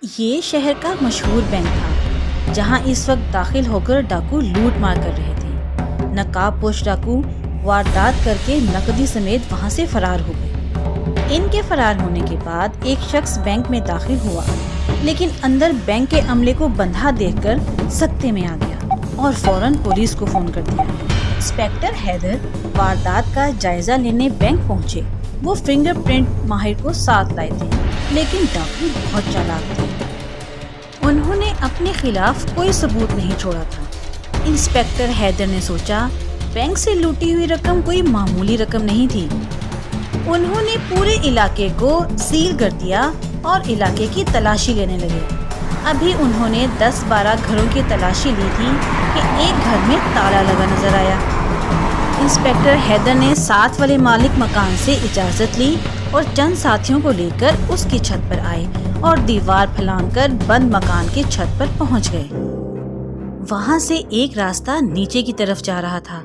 یہ شہر کا مشہور بینک تھا جہاں اس وقت داخل ہو کر ڈاکو لوٹ مار کر رہے تھے۔ نقاب پوش ڈاکو واردات کر کے نقدی سمیت وہاں سے فرار ہو گئے۔ ان کے فرار ہونے کے بعد ایک شخص بینک میں داخل ہوا، لیکن اندر بینک کے عملے کو بندھا دیکھ کر سکتے میں آ گیا اور فوراً پولیس کو فون کر دیا۔ انسپیکٹر حیدر واردات کا جائزہ لینے بینک پہنچے۔ وہ فنگر پرنٹ ماہر کو ساتھ لائے تھے، لیکن ڈاکو بہت چالاک تھے۔ انہوں نے اپنے خلاف کوئی ثبوت نہیں چھوڑا تھا۔ انسپیکٹر حیدر نے سوچا بینک سے لوٹی ہوئی رقم کوئی معمولی رقم نہیں تھی۔ انہوں نے پورے علاقے کو سیل کر دیا اور علاقے کی تلاشی لینے لگے۔ ابھی انہوں نے 10-12 گھروں کی تلاشی لی تھی کہ ایک گھر میں تالا لگا نظر آیا۔ انسپیکٹر حیدر نے ساتھ والے مالک مکان سے اجازت لی اور چند ساتھیوں کو لے کر اس کی چھت پر آئے اور دیوار پھلانگ کر بند مکان کی چھت پر پہنچ گئے۔ وہاں سے ایک راستہ نیچے کی طرف جا رہا تھا۔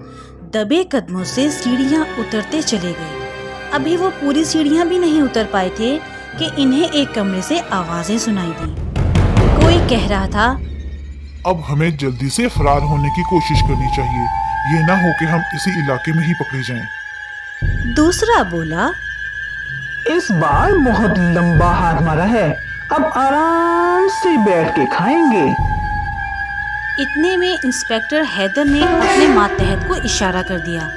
دبے قدموں سے سیڑھیاں اترتے چلے گئے۔ ابھی وہ پوری سیڑھیاں بھی نہیں اتر پائے تھے کہ انہیں ایک کمرے سے آوازیں سنائی دیں۔ کوئی کہہ رہا تھا، اب ہمیں جلدی سے فرار ہونے کی کوشش کرنی چاہیے، یہ نہ ہو کہ ہم اسی علاقے میں ہی پکڑے جائیں۔ دوسرا بولا، اس بار بہت لمبا ہاتھ مارا ہے، اب آرام سے بیٹھ کے کھائیں گے۔ اتنے میں انسپیکٹر حیدر نے اپنے ماتحت کو اشارہ کر دیا۔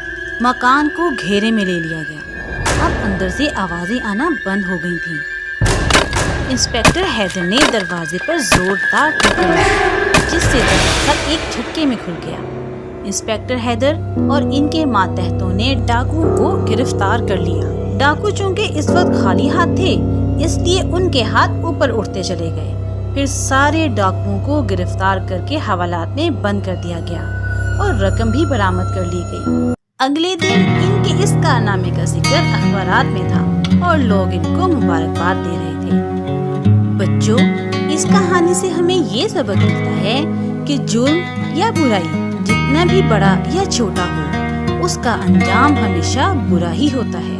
مکان کو گھیرے میں لے لیا گیا۔ اب اندر سے آوازیں آنا بند ہو گئی تھیں۔ انسپیکٹر حیدر نے دروازے پر زوردار ٹھوکر ماری، جس سے دروازہ ایک جھٹکے میں کھل گیا۔ انسپیکٹر حیدر اور ان کے ماتحتوں نے ڈاکو کو گرفتار کر لیا۔ ڈاکو چونکہ اس وقت خالی ہاتھ تھے، اس لیے ان کے ہاتھ اوپر اٹھتے چلے گئے۔ پھر سارے ڈاکوؤں کو گرفتار کر کے حوالات میں بند کر دیا گیا اور رقم بھی برآمد کر لی گئی۔ اگلے دن ان کے اس کارنامے کا ذکر اخبارات میں تھا اور لوگ ان کو مبارکباد دے رہے تھے۔ بچوں، اس کہانی سے ہمیں یہ سبق ملتا ہے کہ جرم یا برائی جتنا بھی بڑا یا چھوٹا ہو، اس کا انجام ہمیشہ برا ہی ہوتا ہے۔